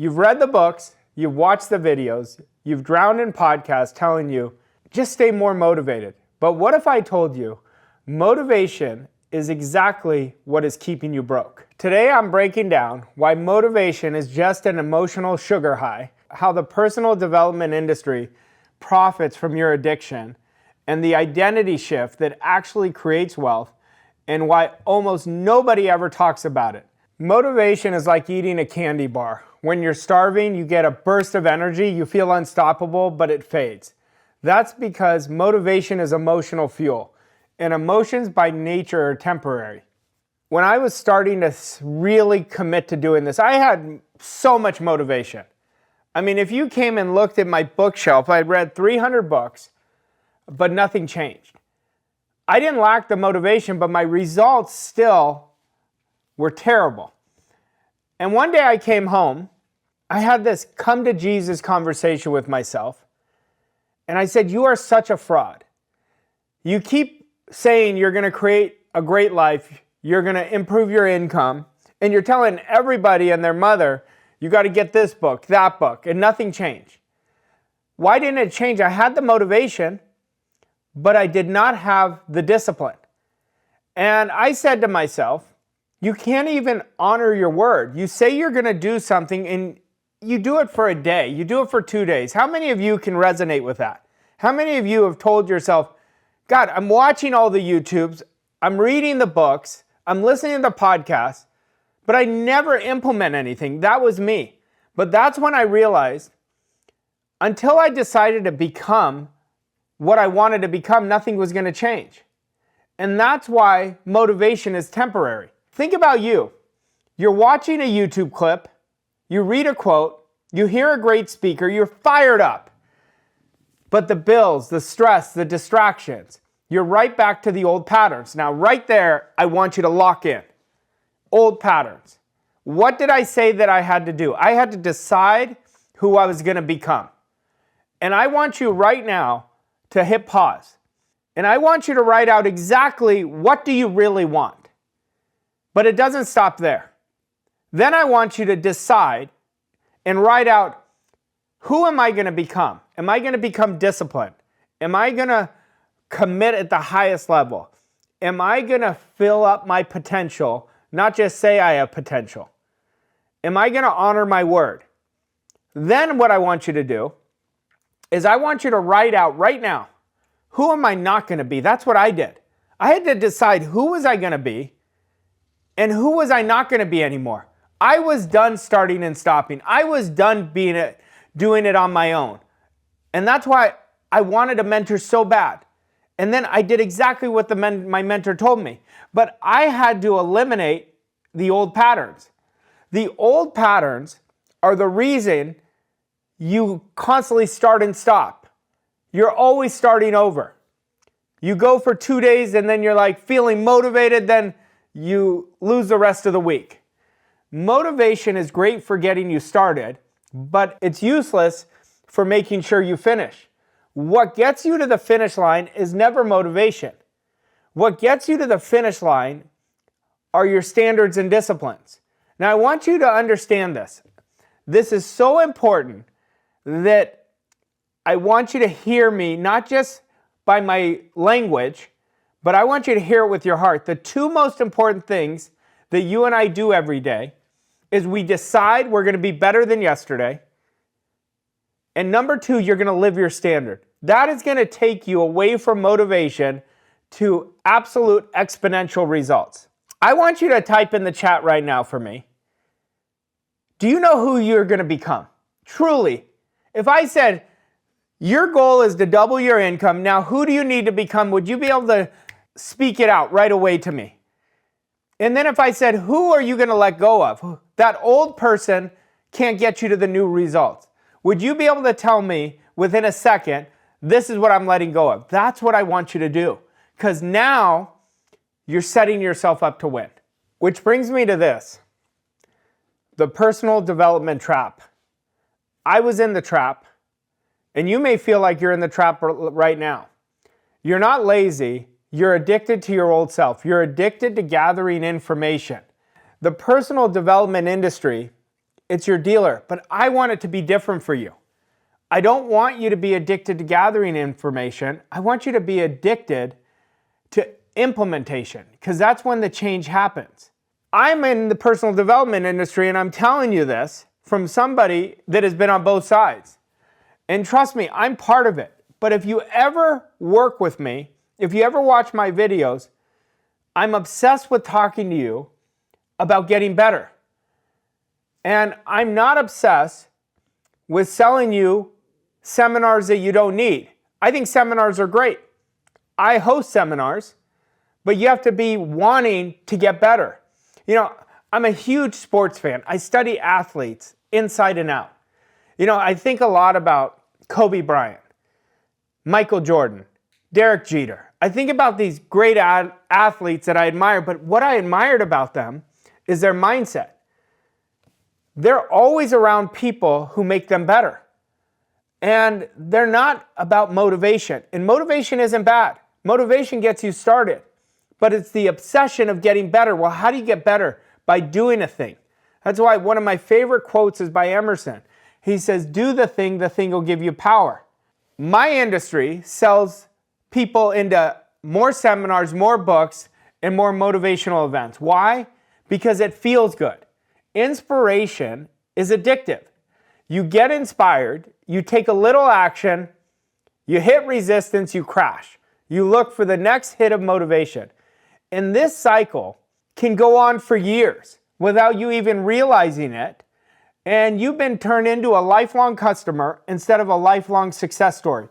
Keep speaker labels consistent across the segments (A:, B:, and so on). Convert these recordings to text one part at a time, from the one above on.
A: You've read the books, you've watched the videos, you've drowned in podcasts telling you, just stay more motivated. But what if I told you, motivation is exactly what is keeping you broke? Today I'm breaking down why motivation is just an emotional sugar high, how the personal development industry profits from your addiction, and the identity shift that actually creates wealth, and why almost nobody ever talks about it. Motivation is like eating a candy bar. When you're starving, you get a burst of energy, you feel unstoppable, but it fades. That's because motivation is emotional fuel, and emotions by nature are temporary. When I was starting to really commit to doing this, I had so much motivation. I mean, if you came and looked at my bookshelf, I'd read 300 books, but nothing changed. I didn't lack the motivation, but my results still were terrible. And one day I came home, I had this come to Jesus conversation with myself, and I said, you are such a fraud. You keep saying you're going to create a great life, you're going to improve your income, and you're telling everybody and their mother, you got to get this book, that book, and nothing changed. Why didn't it change? I had the motivation, but I did not have the discipline. And I said to myself, you can't even honor your word. You say you're going to do something and you do it for a day. You do it for 2 days. How many of you can resonate with that? How many of you have told yourself, God, I'm watching all the YouTubes, I'm reading the books, I'm listening to the podcasts, but I never implement anything. That was me. But that's when I realized, until I decided to become what I wanted to become, nothing was going to change. And that's why motivation is temporary. Think about you. You're watching a YouTube clip, you read a quote, you hear a great speaker, you're fired up. But the bills, the stress, the distractions, you're right back to the old patterns. Now, right there, I want you to lock in. Old patterns. What did I say that I had to do? I had to decide who I was going to become. And I want you right now to hit pause. And I want you to write out exactly what do you really want. But it doesn't stop there. Then I want you to decide and write out, who am I going to become? Am I going to become disciplined? Am I going to commit at the highest level? Am I going to fill up my potential, not just say I have potential? Am I going to honor my word? Then what I want you to do is I want you to write out right now, who am I not going to be? That's what I did. I had to decide who was I going to be and who was I not going to be anymore. I was done starting and stopping. I was done doing it on my own. And that's why I wanted a mentor so bad. And then I did exactly what my mentor told me. But I had to eliminate the old patterns. The old patterns are the reason you constantly start and stop. You're always starting over. You go for 2 days and then you're like feeling motivated, then you lose the rest of the week. Motivation is great for getting you started, but it's useless for making sure you finish. What gets you to the finish line is never motivation. What gets you to the finish line are your standards and disciplines. Now, I want you to understand this. This is so important that I want you to hear me, not just by my language, but I want you to hear it with your heart. The two most important things that you and I do every day is we decide we're going to be better than yesterday. And number two, you're going to live your standard. That is going to take you away from motivation to absolute exponential results. I want you to type in the chat right now for me. Do you know who you're going to become? Truly. If I said, your goal is to double your income, now who do you need to become? Would you be able to speak it out right away to me? And then if I said, who are you going to let go of? That old person can't get you to the new results. Would you be able to tell me within a second, this is what I'm letting go of? That's what I want you to do. Because now you're setting yourself up to win. Which brings me to this. The personal development trap. I was in the trap, and you may feel like you're in the trap right now. You're not lazy. You're addicted to your old self. You're addicted to gathering information. The personal development industry it's your dealer, but I want it to be different for you. I don't want you to be addicted to gathering information. I want you to be addicted to implementation, because that's when the change happens. I'm in the personal development industry, and I'm telling you this from somebody that has been on both sides. And trust me, I'm part of it. But if you ever work with me, if you ever watch my videos, I'm obsessed with talking to you about getting better. And I'm not obsessed with selling you seminars that you don't need. I think seminars are great. I host seminars, but you have to be wanting to get better. You know, I'm a huge sports fan. I study athletes inside and out. You know, I think a lot about Kobe Bryant, Michael Jordan, Derek Jeter. I think about these great athletes that I admire, but what I admired about them is their mindset. They're always around people who make them better. And they're not about motivation. And motivation isn't bad. Motivation gets you started. But it's the obsession of getting better. Well, how do you get better? By doing a thing. That's why one of my favorite quotes is by Emerson. He says, do the thing will give you power. My industry sells people into more seminars, more books, and more motivational events. Why? Because it feels good. Inspiration is addictive. You get inspired, you take a little action, you hit resistance, you crash. You look for the next hit of motivation. And this cycle can go on for years without you even realizing it. And you've been turned into a lifelong customer instead of a lifelong success story.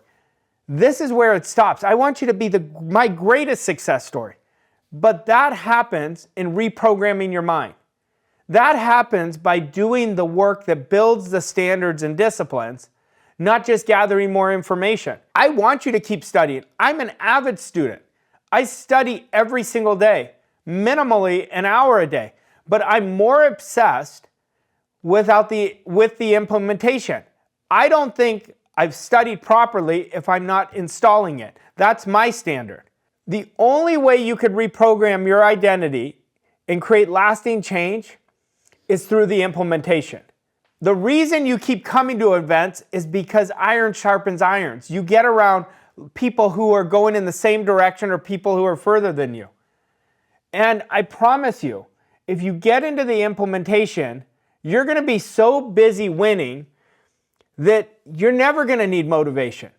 A: This is where it stops. I want you to be my greatest success story. But that happens in reprogramming your mind. That happens by doing the work that builds the standards and disciplines, not just gathering more information. I want you to keep studying. I'm an avid student. I study every single day, minimally an hour a day, but I'm more obsessed with the implementation. I don't think I've studied properly if I'm not installing it. That's my standard. The only way you could reprogram your identity and create lasting change is through the implementation. The reason you keep coming to events is because iron sharpens irons. You get around people who are going in the same direction or people who are further than you. And I promise you, if you get into the implementation, you're going to be so busy winning that you're never going to need motivation.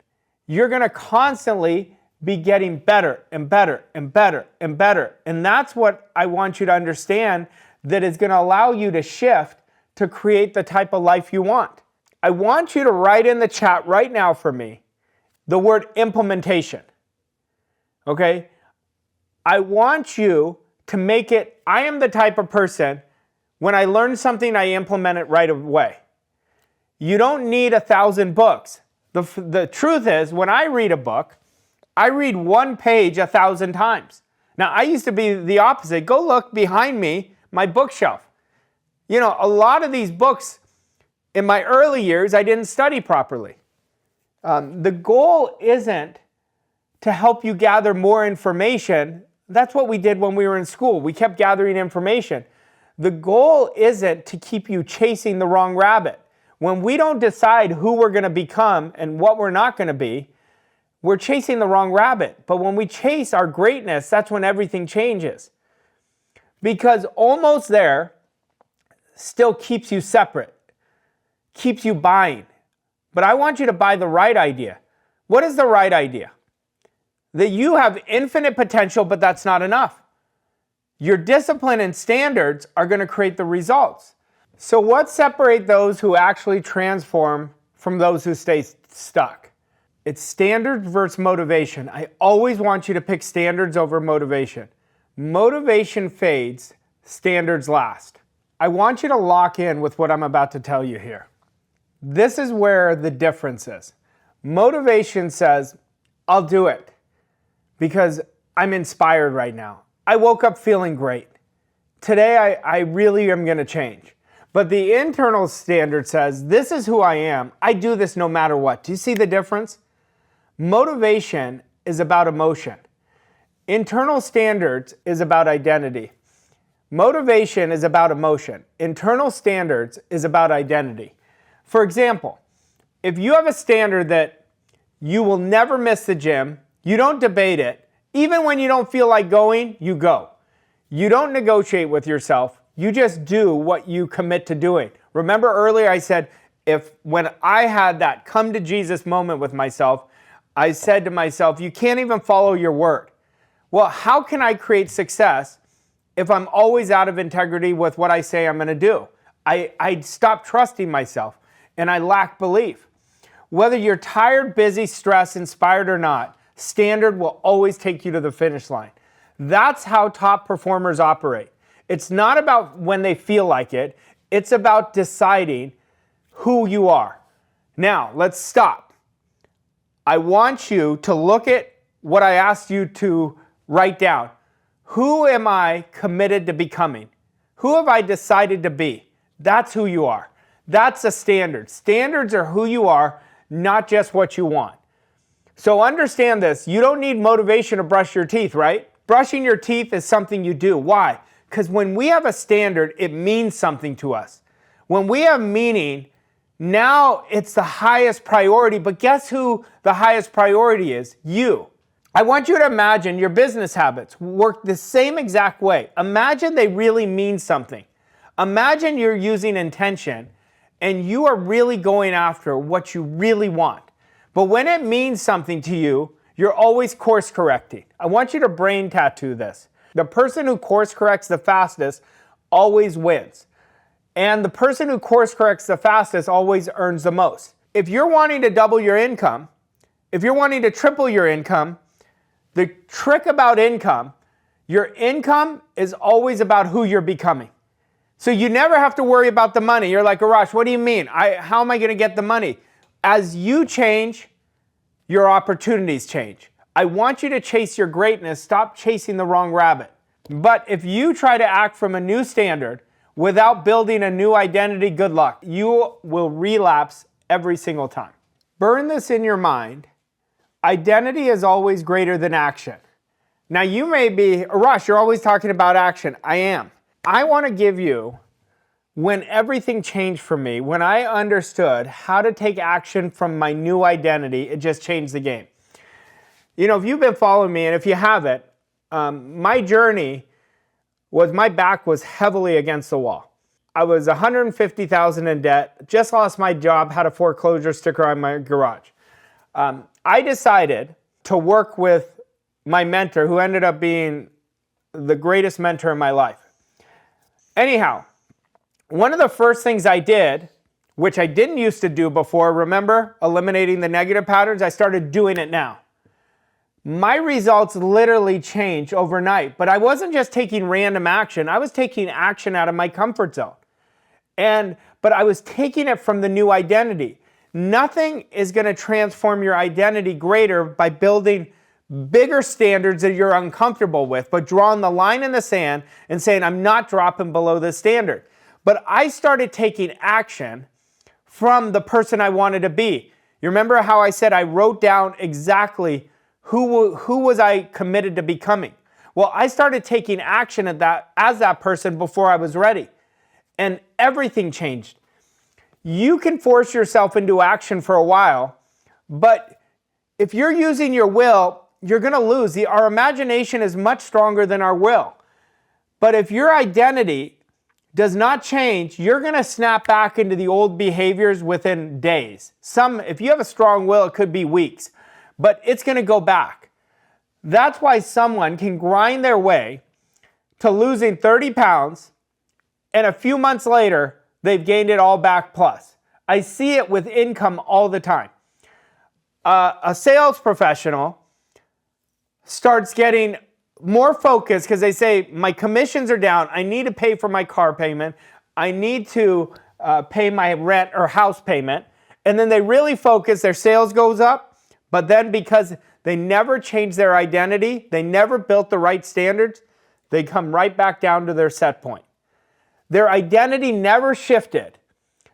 A: You're going to constantly be getting better and better and better and better. And that's what I want you to understand, that is going to allow you to shift to create the type of life you want. I want you to write in the chat right now for me the word implementation. Okay? I want you to make it, I am the type of person, when I learn something, I implement it right away. You don't need 1,000 books. The truth is, when I read a book, I read one page 1,000 times. Now, I used to be the opposite. Go look behind me, my bookshelf. You know, a lot of these books, in my early years, I didn't study properly. The goal isn't to help you gather more information. That's what we did when we were in school. We kept gathering information. The goal isn't to keep you chasing the wrong rabbit. When we don't decide who we're going to become and what we're not going to be, we're chasing the wrong rabbit. But when we chase our greatness, that's when everything changes. Because almost there still keeps you separate, keeps you buying. But I want you to buy the right idea. What is the right idea? That you have infinite potential, but that's not enough. Your discipline and standards are going to create the results. So what separates those who actually transform from those who stay stuck? It's standards versus motivation. I always want you to pick standards over motivation. Motivation fades, standards last. I want you to lock in with what I'm about to tell you here. This is where the difference is. Motivation says, I'll do it because I'm inspired right now. I woke up feeling great. Today, I really am going to change. But the internal standard says, this is who I am. I do this no matter what. Do you see the difference? Motivation is about emotion. Internal standards is about identity. Motivation is about emotion. Internal standards is about identity. For example, if you have a standard that you will never miss the gym, you don't debate it, even when you don't feel like going, you go. You don't negotiate with yourself, you just do what you commit to doing. Remember earlier I said, when I had that come to Jesus moment with myself, I said to myself, you can't even follow your word. Well, how can I create success if I'm always out of integrity with what I say I'm going to do? I stop trusting myself and I lack belief. Whether you're tired, busy, stressed, inspired or not, standard will always take you to the finish line. That's how top performers operate. It's not about when they feel like it. It's about deciding who you are. Now, let's stop. I want you to look at what I asked you to write down. Who am I committed to becoming? Who have I decided to be? That's who you are. That's a standard. Standards are who you are, not just what you want. So understand this. You don't need motivation to brush your teeth, right? Brushing your teeth is something you do. Why? Because when we have a standard, it means something to us. When we have meaning, now it's the highest priority. But guess who the highest priority is? You. I want you to imagine your business habits work the same exact way. Imagine they really mean something. Imagine you're using intention and you are really going after what you really want. But when it means something to you, you're always course correcting. I want you to brain tattoo this. The person who course corrects the fastest always wins. And the person who course corrects the fastest always earns the most. If you're wanting to double your income, if you're wanting to triple your income, the trick about income, your income is always about who you're becoming. So you never have to worry about the money. You're like, Arash, what do you mean? How am I going to get the money? As you change, your opportunities change. I want you to chase your greatness. Stop chasing the wrong rabbit. But if you try to act from a new standard without building a new identity, good luck. You will relapse every single time. Burn this in your mind. Identity is always greater than action. Now you may be, Arash, you're always talking about action. I am. I want to give you when everything changed for me, when I understood how to take action from my new identity, it just changed the game. You know, if you've been following me, and if you haven't, my journey was my back was heavily against the wall. I was $150,000 in debt, just lost my job, had a foreclosure sticker on my garage. I decided to work with my mentor, who ended up being the greatest mentor in my life. Anyhow, one of the first things I did, which I didn't used to do before, remember eliminating the negative patterns? I started doing it now. My results literally changed overnight, but I wasn't just taking random action. I was taking action out of my comfort zone. But I was taking it from the new identity. Nothing is going to transform your identity greater by building bigger standards that you're uncomfortable with, but drawing the line in the sand and saying, I'm not dropping below this standard. But I started taking action from the person I wanted to be. You remember how I said I wrote down exactly who was I committed to becoming? Well, I started taking action as that person before I was ready. And everything changed. You can force yourself into action for a while, but if you're using your will, you're going to lose. Our imagination is much stronger than our will. But if your identity does not change, you're going to snap back into the old behaviors within days. If you have a strong will, it could be weeks, but it's going to go back. That's why someone can grind their way to losing 30 pounds, and a few months later, they've gained it all back plus. I see it with income all the time. A sales professional starts getting more focused because they say, my commissions are down. I need to pay for my car payment. I need to pay my rent or house payment. And then they really focus, their sales goes up. But then because they never changed their identity, they never built the right standards, they come right back down to their set point. Their identity never shifted.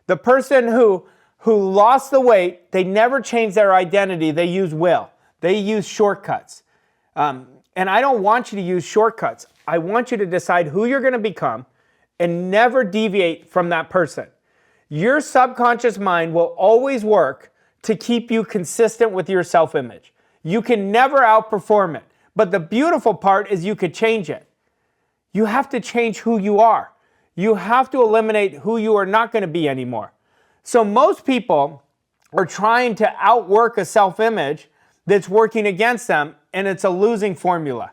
A: The person who lost the weight, they never changed their identity. They use will. They use shortcuts. And I don't want you to use shortcuts. I want you to decide who you're going to become and never deviate from that person. Your subconscious mind will always work to keep you consistent with your self-image. You can never outperform it. But the beautiful part is you could change it. You have to change who you are. You have to eliminate who you are not going to be anymore. So most people are trying to outwork a self-image that's working against them, and it's a losing formula.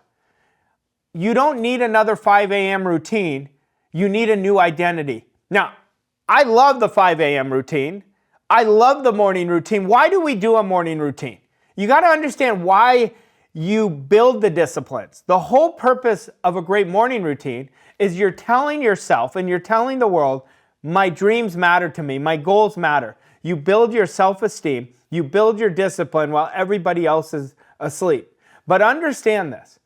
A: You don't need another 5 a.m. routine. You need a new identity. Now, I love the 5 a.m. routine. I love the morning routine. Why do we do a morning routine? You got to understand why you build the disciplines. The whole purpose of a great morning routine is you're telling yourself and you're telling the world, my dreams matter to me, my goals matter. You build your self-esteem, you build your discipline while everybody else is asleep. But understand this,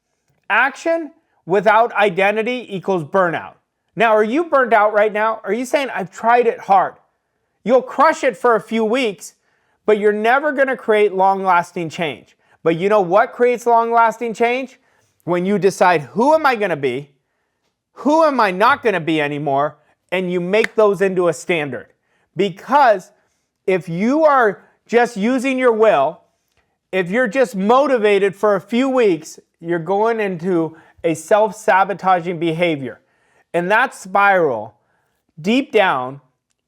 A: action without identity equals burnout. Now, are you burned out right now? Are you saying, I've tried it hard? You'll crush it for a few weeks, but you're never going to create long-lasting change. But you know what creates long-lasting change? When you decide, who am I going to be? Who am I not going to be anymore? And you make those into a standard. Because if you are just using your will, if you're just motivated for a few weeks, you're going into a self-sabotaging behavior. And that spiral, deep down,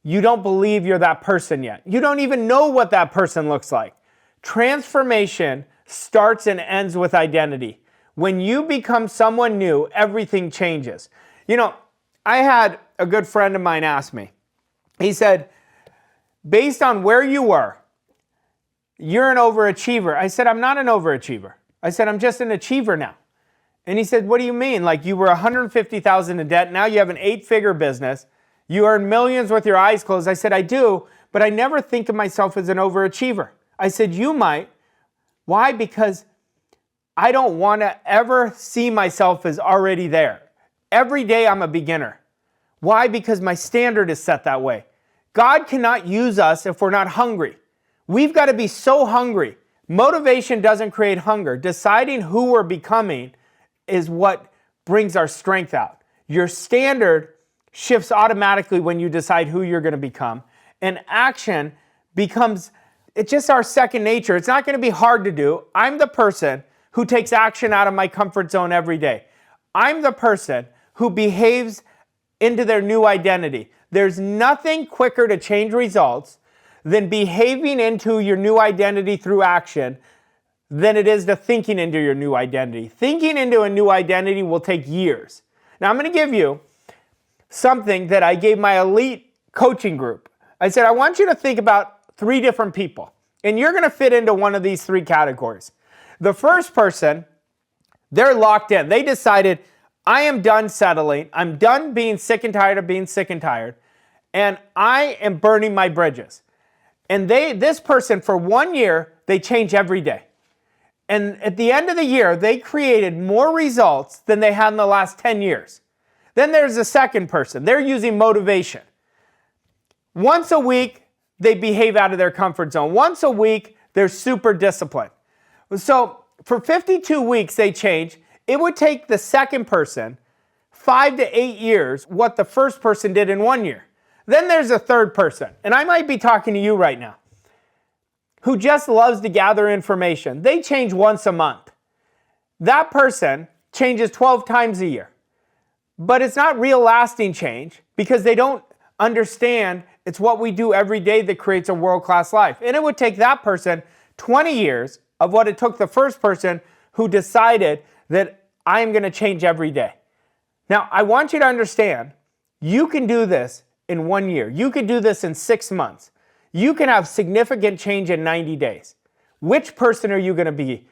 A: you don't believe you're that person yet. You don't even know what that person looks like. Transformation starts and ends with identity. When you become someone new, everything changes. You know, I had a good friend of mine ask me, he said, based on where you were, you're an overachiever. I said, I'm not an overachiever. I said, I'm just an achiever now. And he said, what do you mean? Like you were $150,000 in debt, now you have an 8-figure business, you earn millions with your eyes closed. I said, I do, but I never think of myself as an overachiever. I said, you might. Why? Because I don't want to ever see myself as already there. Every day I'm a beginner. Why? Because my standard is set that way. God cannot use us if we're not hungry. We've got to be so hungry. Motivation doesn't create hunger. Deciding who we're becoming is what brings our strength out. Your standard shifts automatically when you decide who you're going to become. And action becomes, it's just our second nature. It's not going to be hard to do. I'm the person who takes action out of my comfort zone every day. I'm the person who behaves into their new identity. There's nothing quicker to change results than behaving into your new identity through action than it is to thinking into your new identity. Thinking into a new identity will take years. Now I'm going to give you something that I gave my elite coaching group. I said, I want you to think about 3 different people, and you're going to fit into one of these 3 categories. The first person, they're locked in. They decided, I am done settling. I'm done being sick and tired of being sick and tired, and I am burning my bridges. And this person, for 1 year, they change every day. And at the end of the year, they created more results than they had in the last 10 years. Then there's the second person. They're using motivation. Once a week, they behave out of their comfort zone. Once a week, they're super disciplined. So for 52 weeks, they change. It would take the second person 5 to 8 years what the first person did in 1 year. Then there's a third person, and I might be talking to you right now, who just loves to gather information. They change once a month. That person changes 12 times a year. But it's not real lasting change because they don't understand it's what we do every day that creates a world-class life. And it would take that person 20 years of what it took the first person who decided that I am going to change every day. Now, I want you to understand, you can do this in 1 year. You could do this in 6 months. You can have significant change in 90 days. Which person are you going to be?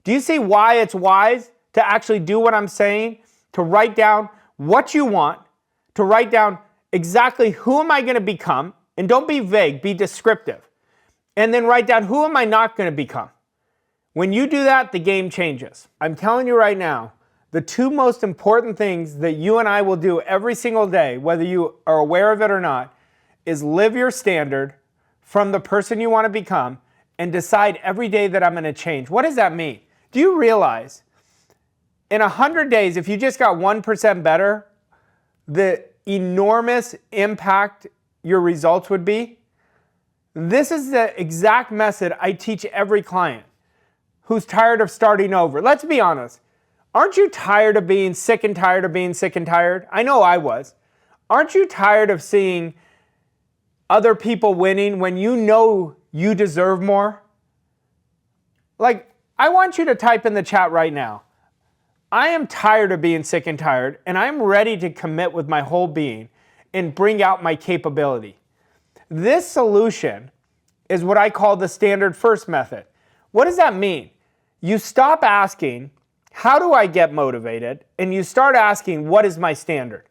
A: Do you see why it's wise to actually do what I'm saying? To write down what you want, to write down exactly who am I going to become, and don't be vague, be descriptive. And then write down who am I not going to become. When you do that, the game changes. I'm telling you right now, the 2 most important things that you and I will do every single day, whether you are aware of it or not, is live your standard from the person you want to become and decide every day that I'm going to change. What does that mean? Do you realize In 100 days, if you just got 1% better, the enormous impact your results would be. This is the exact method I teach every client who's tired of starting over. Let's be honest. Aren't you tired of being sick and tired of being sick and tired? I know I was. Aren't you tired of seeing other people winning when you know you deserve more? Like, I want you to type in the chat right now. I am tired of being sick and tired, and I'm ready to commit with my whole being and bring out my capability. This solution is what I call the standard first method. What does that mean? You stop asking, how do I get motivated? And you start asking, what is my standard?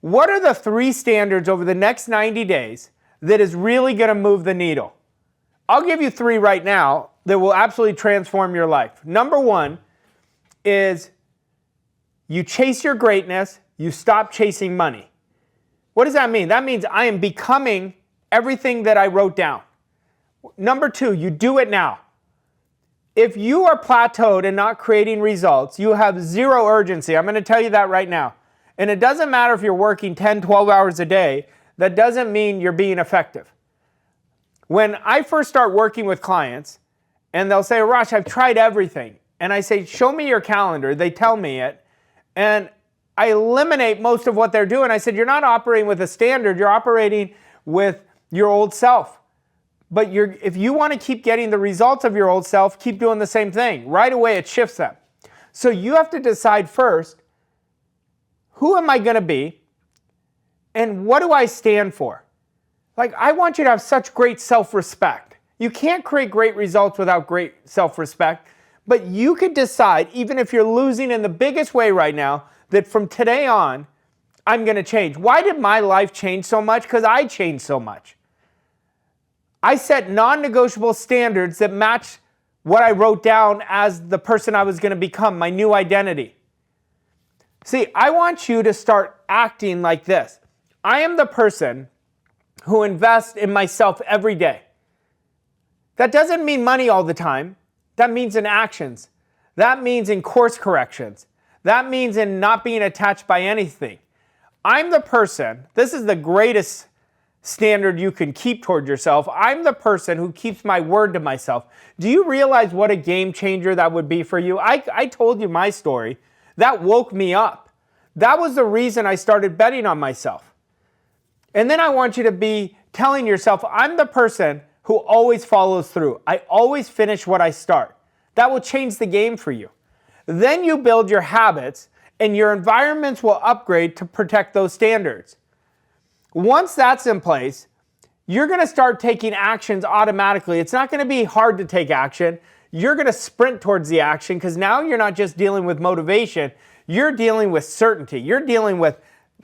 A: What are the 3 standards over the next 90 days that is really going to move the needle? I'll give you 3 right now that will absolutely transform your life. Number 1 is you chase your greatness, you stop chasing money. What does that mean? That means I am becoming everything that I wrote down. Number 2, you do it now. If you are plateaued and not creating results, you have zero urgency. I'm going to tell you that right now. And it doesn't matter if you're working 10, 12 hours a day. That doesn't mean you're being effective. When I first start working with clients, and they'll say, Arash, I've tried everything. And I say, show me your calendar. They tell me it. And I eliminate most of what they're doing. I said, you're not operating with a standard. You're operating with your old self. But if you want to keep getting the results of your old self, keep doing the same thing. Right away, it shifts them. So you have to decide first, who am I going to be? And what do I stand for? Like, I want you to have such great self-respect. You can't create great results without great self-respect. But you could decide, even if you're losing in the biggest way right now, that from today on, I'm going to change. Why did my life change so much? Because I changed so much. I set non-negotiable standards that match what I wrote down as the person I was going to become, my new identity. See, I want you to start acting like this. I am the person who invests in myself every day. That doesn't mean money all the time. That means in actions. That means in course corrections. That means in not being attached by anything. I'm the person, this is the greatest standard you can keep toward yourself. I'm the person who keeps my word to myself. Do you realize what a game changer that would be for you? I told you my story. That woke me up. That was the reason I started betting on myself. And then I want you to be telling yourself, I'm the person who always follows through. I always finish what I start. That will change the game for you. Then you build your habits and your environments will upgrade to protect those standards. Once that's in place, you're going to start taking actions automatically. It's not going to be hard to take action. You're going to sprint towards the action because now you're not just dealing with motivation. You're dealing with certainty. You're dealing with,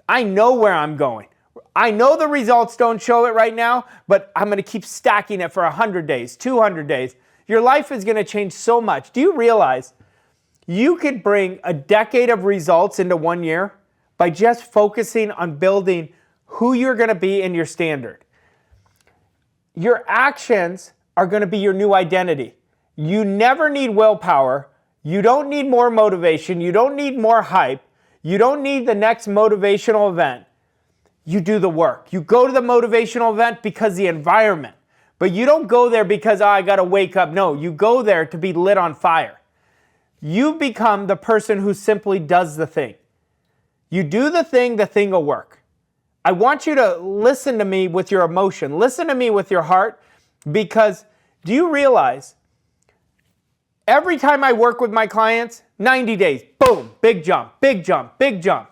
A: I know where I'm going. I know the results don't show it right now, but I'm going to keep stacking it for 100 days, 200 days. Your life is going to change so much. Do you realize you could bring a decade of results into 1 year by just focusing on building who you're going to be in your standard? Your actions are going to be your new identity. You never need willpower. You don't need more motivation. You don't need more hype. You don't need the next motivational event. You do the work. You go to the motivational event because the environment. But you don't go there because, I got to wake up. No, you go there to be lit on fire. You become the person who simply does the thing. You do the thing will work. I want you to listen to me with your emotion. Listen to me with your heart, because do you realize every time I work with my clients, 90 days, boom, big jump, big jump, big jump.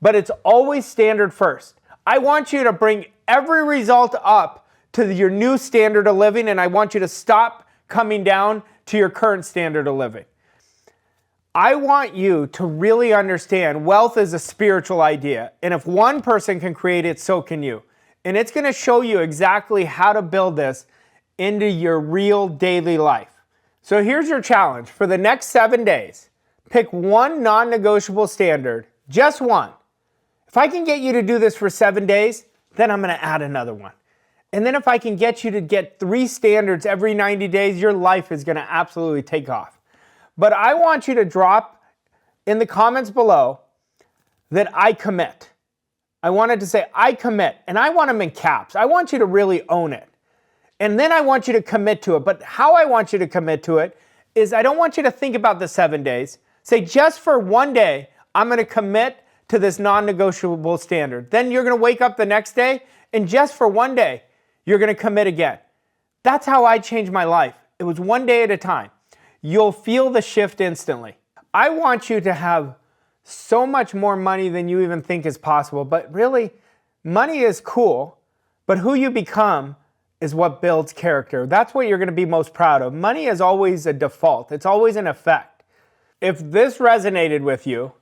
A: But it's always standard first. I want you to bring every result up to your new standard of living, and I want you to stop coming down to your current standard of living. I want you to really understand wealth is a spiritual idea, and if one person can create it, so can you. And it's going to show you exactly how to build this into your real daily life. So here's your challenge. For the next 7 days, pick one non-negotiable standard, just one. If I can get you to do this for 7 days, then I'm going to add another one. And then if I can get you to get 3 standards every 90 days, your life is going to absolutely take off. But I want you to drop in the comments below that I commit. I wanted to say I commit, and I want them in caps. I want you to really own it. And then I want you to commit to it. But how I want you to commit to it is I don't want you to think about the 7 days. Say just for one day, I'm going to commit to this non-negotiable standard. Then you're going to wake up the next day, and just for one day, you're going to commit again. That's how I changed my life. It was one day at a time. You'll feel the shift instantly. I want you to have so much more money than you even think is possible. But really, money is cool, but who you become is what builds character. That's what you're going to be most proud of. Money is always a default. It's always an effect. If this resonated with you,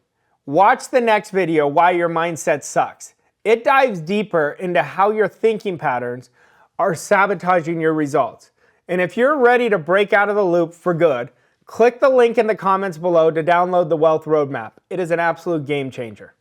A: watch the next video, Why Your Mindset Sucks. It dives deeper into how your thinking patterns are sabotaging your results. And if you're ready to break out of the loop for good, click the link in the comments below to download the Wealth Roadmap. It is an absolute game changer.